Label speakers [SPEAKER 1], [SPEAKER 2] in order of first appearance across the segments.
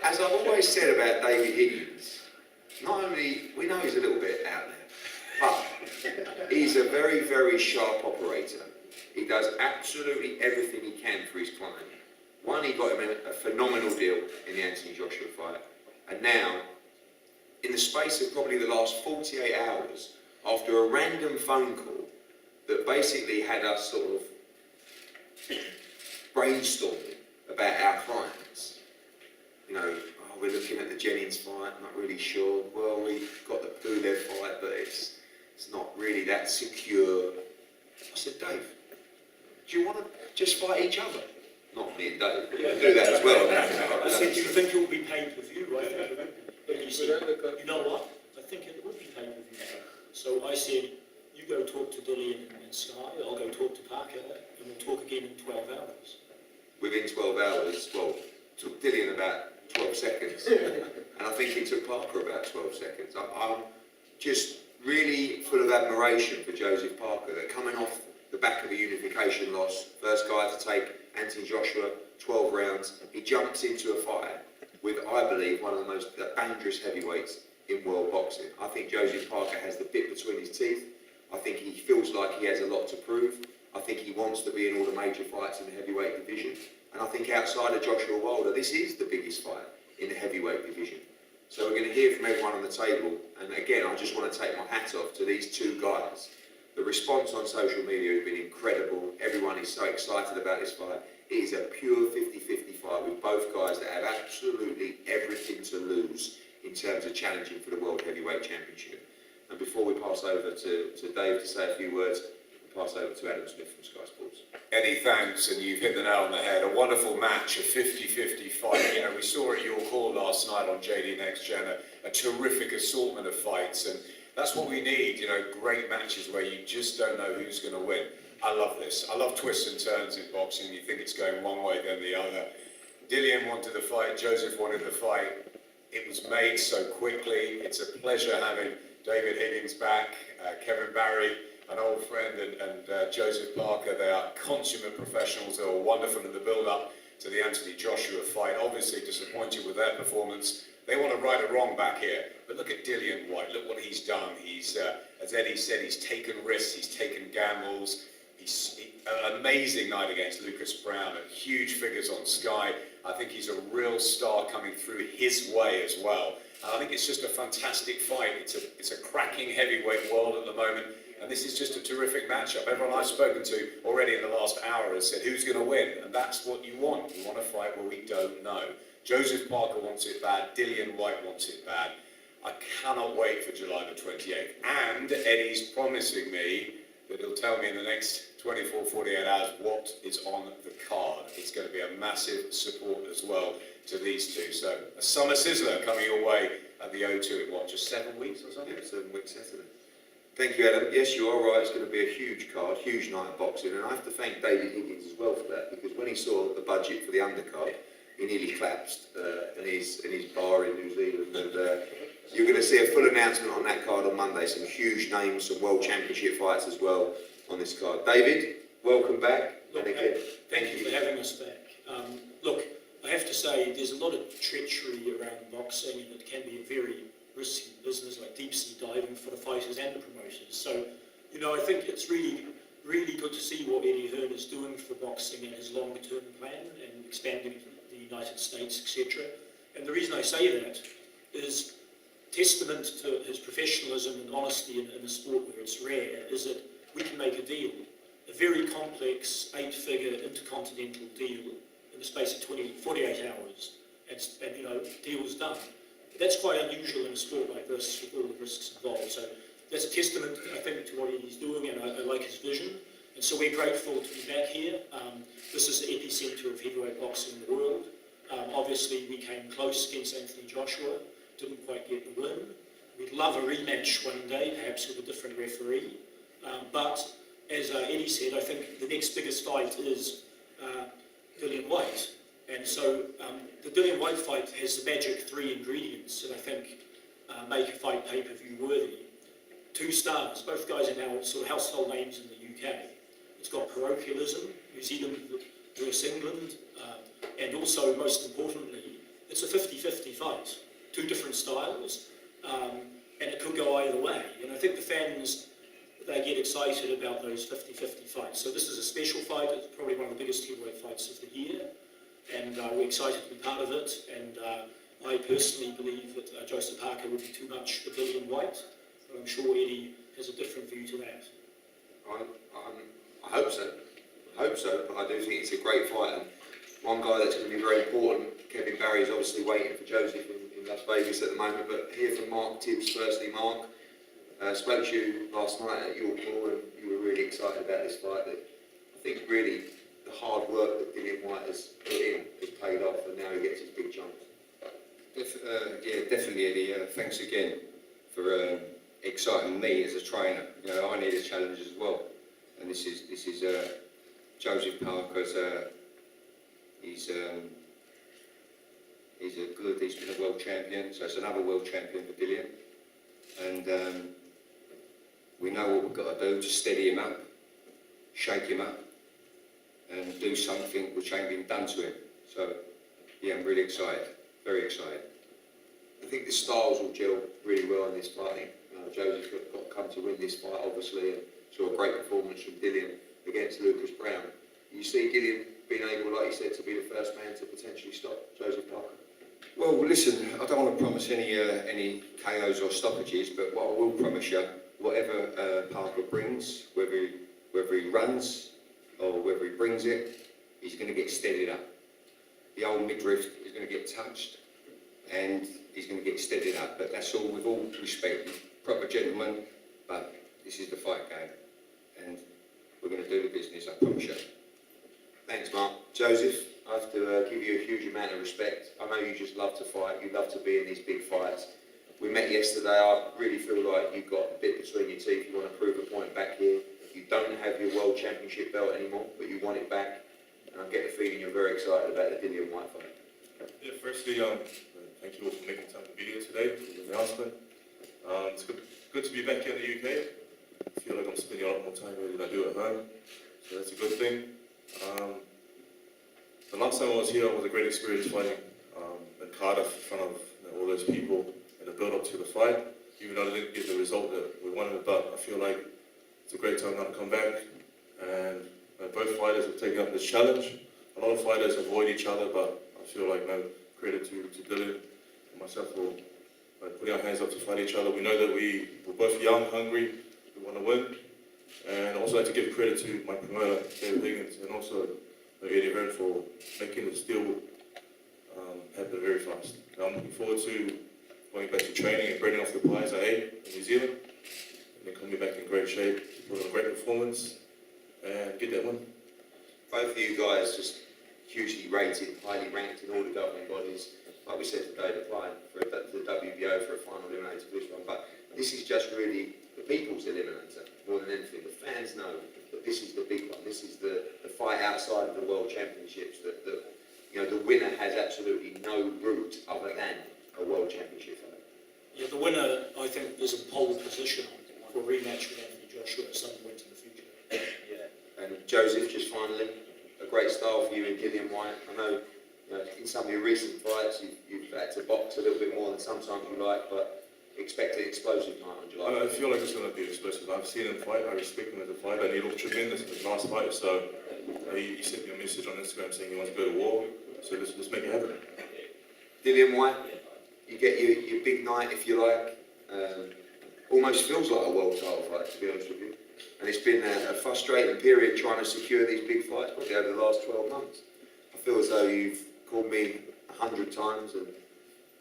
[SPEAKER 1] as I've always said about David Higgins, not only, we know he's a little bit out there, but he's a very, very sharp operator. He does absolutely everything he can for his client. One, he got him a phenomenal deal in the Anthony Joshua fight. And now, in the space of probably the last 48 hours, after a random phone call that basically had us sort of brainstorming about our clients, you know, oh, we're looking at the Jennings fight, not really sure. Well, we've got the Pulev fight, but it's not really that secure. I said, Dave, do you want to just fight each other? Not me and Dave, but you can do that as well.
[SPEAKER 2] I said, do you think it will be paid with you? And he said, you know what? I think it would be paid with you. So I said, you go talk to Dillian and Sky, I'll go talk to Parker, and we'll talk again in 12 hours.
[SPEAKER 1] Within 12 hours, well, it took Dillian about 12 seconds, and I think it took Parker about 12 seconds. I'm just really full of admiration for Joseph Parker. They're coming off the back of a unification loss, first guy to take Anthony Joshua, 12 rounds. He jumps into a fight with, I believe, one of the most dangerous heavyweights in world boxing. I think Joseph Parker has the bit between his teeth. I think he feels like he has a lot to prove. I think he wants to be in all the major fights in the heavyweight division. And I think outside of Joshua Wilder, this is the biggest fight in the heavyweight division. So we're going to hear from everyone on the table. And again, I just want to take my hat off to these two guys. The response on social media has been incredible. Everyone is so excited about this fight. It is a pure 50-50 fight with both guys that have absolutely everything to lose in terms of challenging for the World Heavyweight Championship. And before we pass over to Dave to say a few words, we'll pass over to Adam Smith from Sky Sports.
[SPEAKER 3] Eddie, thanks, and you've hit the nail on the head. A wonderful match, a 50-50 fight. You know, we saw at your call last night on JD Next Gen a terrific assortment of fights, and that's what we need, you know, great matches where you just don't know who's going to win. I love this. I love twists and turns in boxing. You think it's going one way, then the other. Dillian wanted the fight, Joseph wanted the fight. It was made so quickly. It's a pleasure having David Higgins back, Kevin Barry, an old friend, and Joseph Parker. They are consummate professionals. They were wonderful in the build-up to the Anthony Joshua fight. Obviously disappointed with their performance. They want to right a wrong back here. But look at Dillian Whyte. Look what he's done. He's, as Eddie said, he's taken risks. He's taken gambles. An amazing night against Lucas Brown and huge figures on Sky. I think he's a real star coming through his way as well. And I think it's just a fantastic fight. It's a cracking heavyweight world at the moment. And this is just a terrific matchup. Everyone I've spoken to already in the last hour has said, who's going to win? And that's what you want. You want a fight where we don't know. Joseph Parker wants it bad. Dillian Whyte wants it bad. I cannot wait for July the 28th. And Eddie's promising me that he'll tell me in the next 24, 48 hours what is on the card. It's going to be a massive support as well to these two. So a summer sizzler coming your way at the O2 in what, just 7 weeks or something?
[SPEAKER 1] Yeah, 7 weeks Saturday. Thank you, Adam. Yes, you are right. It's going to be a huge card, huge night of boxing. And I have to thank David Higgins as well for that, because when he saw the budget for the undercard, he nearly collapsed in his bar in New Zealand. And you're going to see a full announcement on that card on Monday. Some huge names, some World Championship fights as well on this card. David, welcome back.
[SPEAKER 2] Look, thank you for having us back. Look, I have to say there's a lot of treachery around boxing, and it can be a very risky business, like deep sea diving for the fighters and the promoters. So, you know, I think it's really good to see what Eddie Hearn is doing for boxing and his longer term plan and expanding to the United States, etc. And the reason I say that is testament to his professionalism and honesty in a sport where it's rare, is that we can make a deal, a very complex 8-figure intercontinental deal in the space of 48 hours, and you know, deal's done. That's quite unusual in a sport like this with all the risks involved. So that's a testament, I think, to what he's doing, and I like his vision. And so we're grateful to be back here. This is the epicenter of heavyweight boxing in the world. Obviously, we came close against Anthony Joshua, didn't quite get the win. We'd love a rematch one day, perhaps with a different referee. But as Eddie said, I think the next biggest fight is Dillian Whyte. And so the Dillian Whyte fight has the magic 3 ingredients that I think make a fight pay-per-view worthy. 2 stars, both guys are now sort of household names in the UK. It's got parochialism, New Zealand versus England, and also, most importantly, it's a 50-50 fight, two different styles, and it could go either way. And I think the fans, they get excited about those 50-50 fights. So this is a special fight. It's probably one of the biggest heavyweight fights of the year, and we're excited to be part of it. And I personally believe that Joseph Parker would be too much for Dillian Whyte, but I'm sure Eddie has a different view to that.
[SPEAKER 1] I hope so. I hope so, but I do think it's a great fight. And one guy that's going to be very important, Kevin Barry, is obviously waiting for Joseph in Las Vegas at the moment. But here from Mark Tibbs, firstly, Mark, spoke to you last night at York Hall, and you were really excited about this fight. That I think really the hard work that Dillian Whyte has put in has paid off, and now he gets his big chance.
[SPEAKER 4] Yeah, definitely, Eddie. Thanks again for exciting me as a trainer. You know, I need a challenge as well, and this is Joseph Parker's. He's been a world champion, so it's another world champion for Dillian, and we know what we've got to do to steady him up, shake him up, and do something which ain't been done to him. So yeah, I'm really excited, very excited.
[SPEAKER 1] I think the styles will gel really well in this fight. Joseph got to come to win this fight, obviously, and saw a great performance from Dillian against Lucas Brown. You see Dillian being able, like you said, to be the first man to potentially stop Joseph Parker?
[SPEAKER 4] Well, listen, I don't want to promise any KOs or stoppages, but what I will promise you, whatever Parker brings, whether he runs or whether he brings it, he's going to get steadied up. The old midriff is going to get touched, and he's going to get steadied up. But that's all, with all respect, proper gentleman. But this is the fight game, and we're going to do the business. I promise you.
[SPEAKER 1] Thanks, Mark. Joseph, I have to give you a huge amount of respect. I know you just love to fight. You love to be in these big fights. We met yesterday. I really feel like you've got a bit between your teeth. You want to prove a point back here. You don't have your World Championship belt anymore, but you want it back. And I get the feeling you're very excited about the Dillian Whyte fight.
[SPEAKER 5] Yeah, firstly, thank you all for making time to be here today for the announcement. It's good to be back here in the UK. I feel like I'm spending a lot more time here than I do at home, so that's a good thing. The last time I was here was a great experience fighting in Cardiff in front of all those people in the build-up to the fight. Even though I didn't get the result that we wanted, but I feel like it's a great time now to come back. And both fighters have taken up this challenge. A lot of fighters avoid each other, but I feel like no credit to Dillian and myself for putting our hands up to fight each other. We know that we're both young, hungry, we want to win. And also like to give credit to my promoter, David Higgins, and also Eddie Hearn for making this deal happen very fast. And I'm looking forward to going back to training and burning off the pies I ate in New Zealand, and then coming back in great shape, put on a great performance, and get that win.
[SPEAKER 1] Both of you guys just hugely rated, highly ranked in all the governing bodies. Like we said today, applying for the WBO for a final eliminator for this one. But this is just really the people's eliminator more than anything. The fans know that this is the big one. This is the fight outside of the World Championships. That you know, the winner has absolutely no route other than a World Championship fight.
[SPEAKER 2] Yeah, the winner, I think, is in pole position for a rematch with Anthony Joshua at some point in the future.
[SPEAKER 1] Yeah. And Joseph, just finally, a great style for you in Dillian Whyte. I know, in some of your recent fights, you've had to box a little bit more than sometimes you like, but expect an explosive night on July.
[SPEAKER 5] I feel like it's going to be explosive. I've seen him fight, I respect him as a fighter, and he looked tremendous in his last fight, so he sent me a message on Instagram saying he wants to go to war, so let's make it happen.
[SPEAKER 1] Dillian Whyte, you get your big night, if you like. Almost feels like a world title fight, to be honest with you. And it's been a frustrating period trying to secure these big fights, probably over the last 12 months. I feel as though you've called me 100 times, and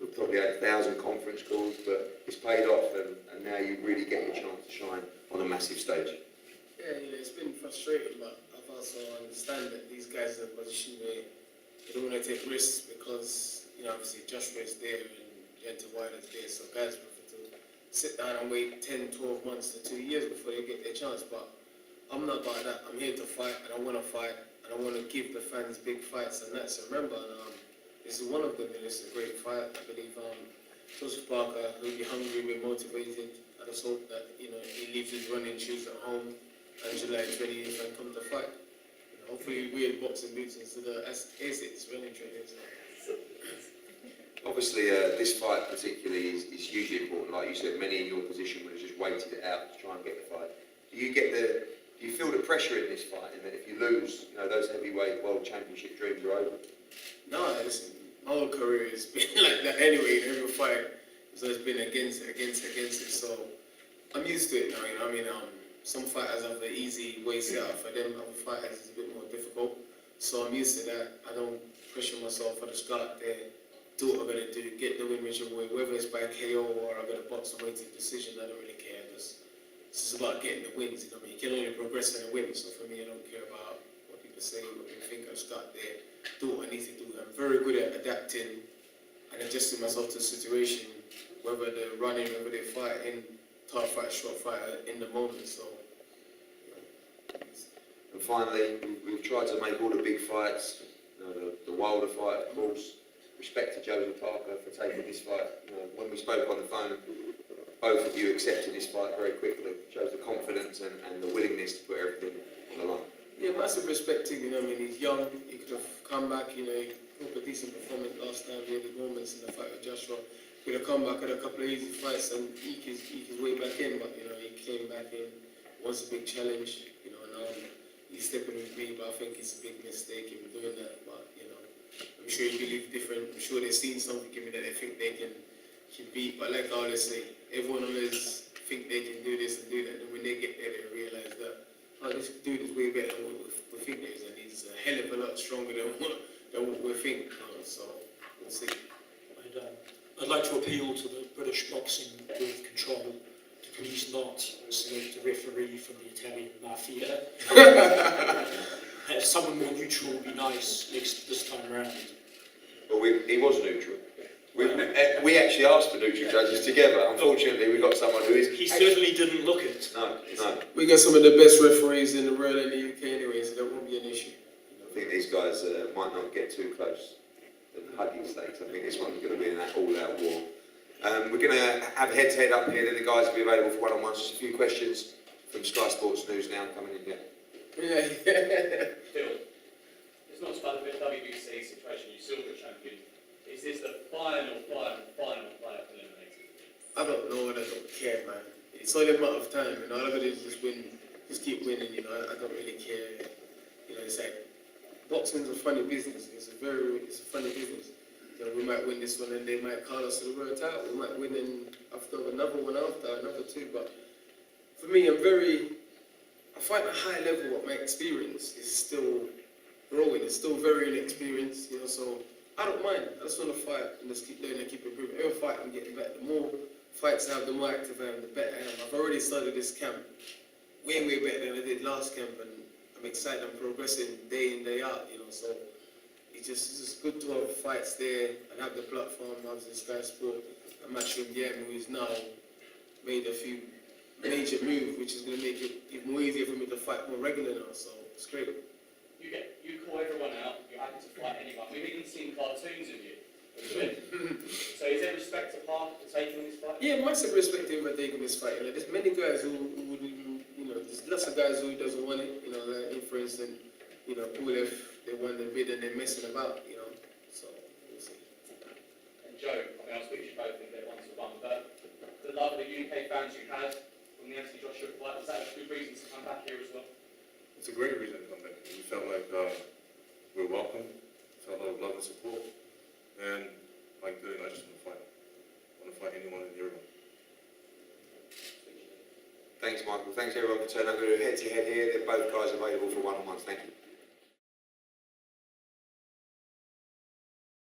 [SPEAKER 1] we've probably had 1,000 conference calls, but it's paid off, and now you really get your chance to shine on a massive stage.
[SPEAKER 6] Yeah, it's been frustrating, but I've also understand that these guys are in a position where they don't want to take risks because, obviously Joshua is there and Deontay Wilder is there, so guys prefer to sit down and wait 10, 12 months to 2 years before they get their chance. But I'm not about that. I'm here to fight, and I want to fight, and I want to give the fans big fights, and that's a remember. This is one of them, and it's a great fight. I believe Joseph Parker will be hungry, will be motivated. I just hope that he leaves his running shoes at home on July 28th and come to fight. Hopefully we wear boxing boots instead of Asics running trainers.
[SPEAKER 1] Obviously, this fight particularly is hugely important. Like you said, many in your position would have just waited it out to try and get the fight. Do you feel the pressure in this fight, and that if you lose, you know, those heavyweight world championship dreams are over?
[SPEAKER 6] No, listen, my whole career has been like that anyway. In every fight, so it's been against it. So I'm used to it now. You know, I mean, some fighters have the easy way set up for them. Other fighters is a bit more difficult. So I'm used to that. I don't pressure myself. I just go out there, do what I'm gonna do, get the win whichever way, whether it's by KO or I'm gonna box away to decision. I don't really care. It's just about getting the wins. You know, I mean, you can only progress in a win. So for me, I don't care about what people say, what people think. I just go out there, do what I need to do. I'm very good at adapting and adjusting myself to the situation, whether they're running, whether they're fighting, tough fight, short fight, in the moment. So.
[SPEAKER 1] And finally, we've tried to make all the big fights, you know, the Wilder fight, of course. Respect to Joseph Parker for taking this fight. You know, when we spoke on the phone, both of you accepted this fight very quickly. Shows the confidence and the willingness to put everything on the line.
[SPEAKER 6] Yeah, massive respect to him. You know, I mean, he's young. He could have come back. You know, he put a decent performance last time. He had his moments in the fight with Joshua. He could have come back, had a couple of easy fights and eke his way back in. But you know, he came back in. Wants a big challenge. You know, and he's stepping with me. But I think it's a big mistake in doing that. But you know, I'm sure he believes different. I'm sure they've seen something in me that they think they can beat. But like I always say, everyone always think they can do this and do that. And when they get there, they realize that, oh, this dude is way better than what we think he is, and he's a hell of a lot stronger than what we think. So we'll see.
[SPEAKER 2] I'd like to appeal to the British boxing with control to please not select a referee from the Italian mafia. Someone more neutral would be nice this time around.
[SPEAKER 1] Well, he was neutral. We actually asked for neutral judges together. Unfortunately, we got someone who is.
[SPEAKER 2] He certainly didn't look it.
[SPEAKER 1] No.
[SPEAKER 6] We got some of the best referees in the world in the UK anyway, so that won't be an issue.
[SPEAKER 1] I think these guys might not get too close to the hugging stakes. I think this one's going to be an all-out war. We're going to have a head-to-head up here, then the guys will be available for one-on-ones. Just a few questions from Sky Sports News now coming in here.
[SPEAKER 6] Yeah.
[SPEAKER 7] Phil, it's not about the WBC situation, you silver champion. Is this the final player eliminated?
[SPEAKER 6] I don't know and I don't care, man. It's only a matter of time, and all I gotta do is just win, just keep winning, you know. I don't really care. You know, it's like boxing's a funny business. It's a funny business. You know, we might win this one and they might call us to the world title. We might win in after another one after another two. But for me, I find a high level of my experience is still growing. It's still very inexperienced, you know, so I don't mind. I just want to fight and just keep doing it, keep improving. Every fight I'm getting better. The more fights I have, the more active I am, the better I am. I've already started this camp way better than I did last camp, and I'm excited. I'm progressing day in, day out, you know, so it's just good to have fights there and have the platform. Obviously, Sky Sport and Matchroom who is now made a few major moves, which is going to make it even more easier for me to fight more regular now, so it's great.
[SPEAKER 7] You call everyone out, you're happy to fight anyone. We've even seen cartoons of you. So is there respect to Parker for taking this fight?
[SPEAKER 6] Yeah, massive respect to him for taking this fight. Like, there's many guys who wouldn't even, you know, there's lots of guys who doesn't want it, you know, like, for instance, you know, Pulev, they won the bid and they're messing about, you know, so we'll see.
[SPEAKER 7] And Joe, I mean, I'll speak to you both in a bit 1-to-1, but the love of the UK fans you had from the Anthony Joshua fight, was that a good reason to come back here as well?
[SPEAKER 5] It's a great reason to come back. We felt like we were welcome, felt a lot of love and support, and like Dillian, I just want to fight. I want to fight anyone and everyone.
[SPEAKER 1] Thanks, Michael. Thanks everyone for turning up. We're head-to-head here. They're both guys available for one-on-ones. Thank you.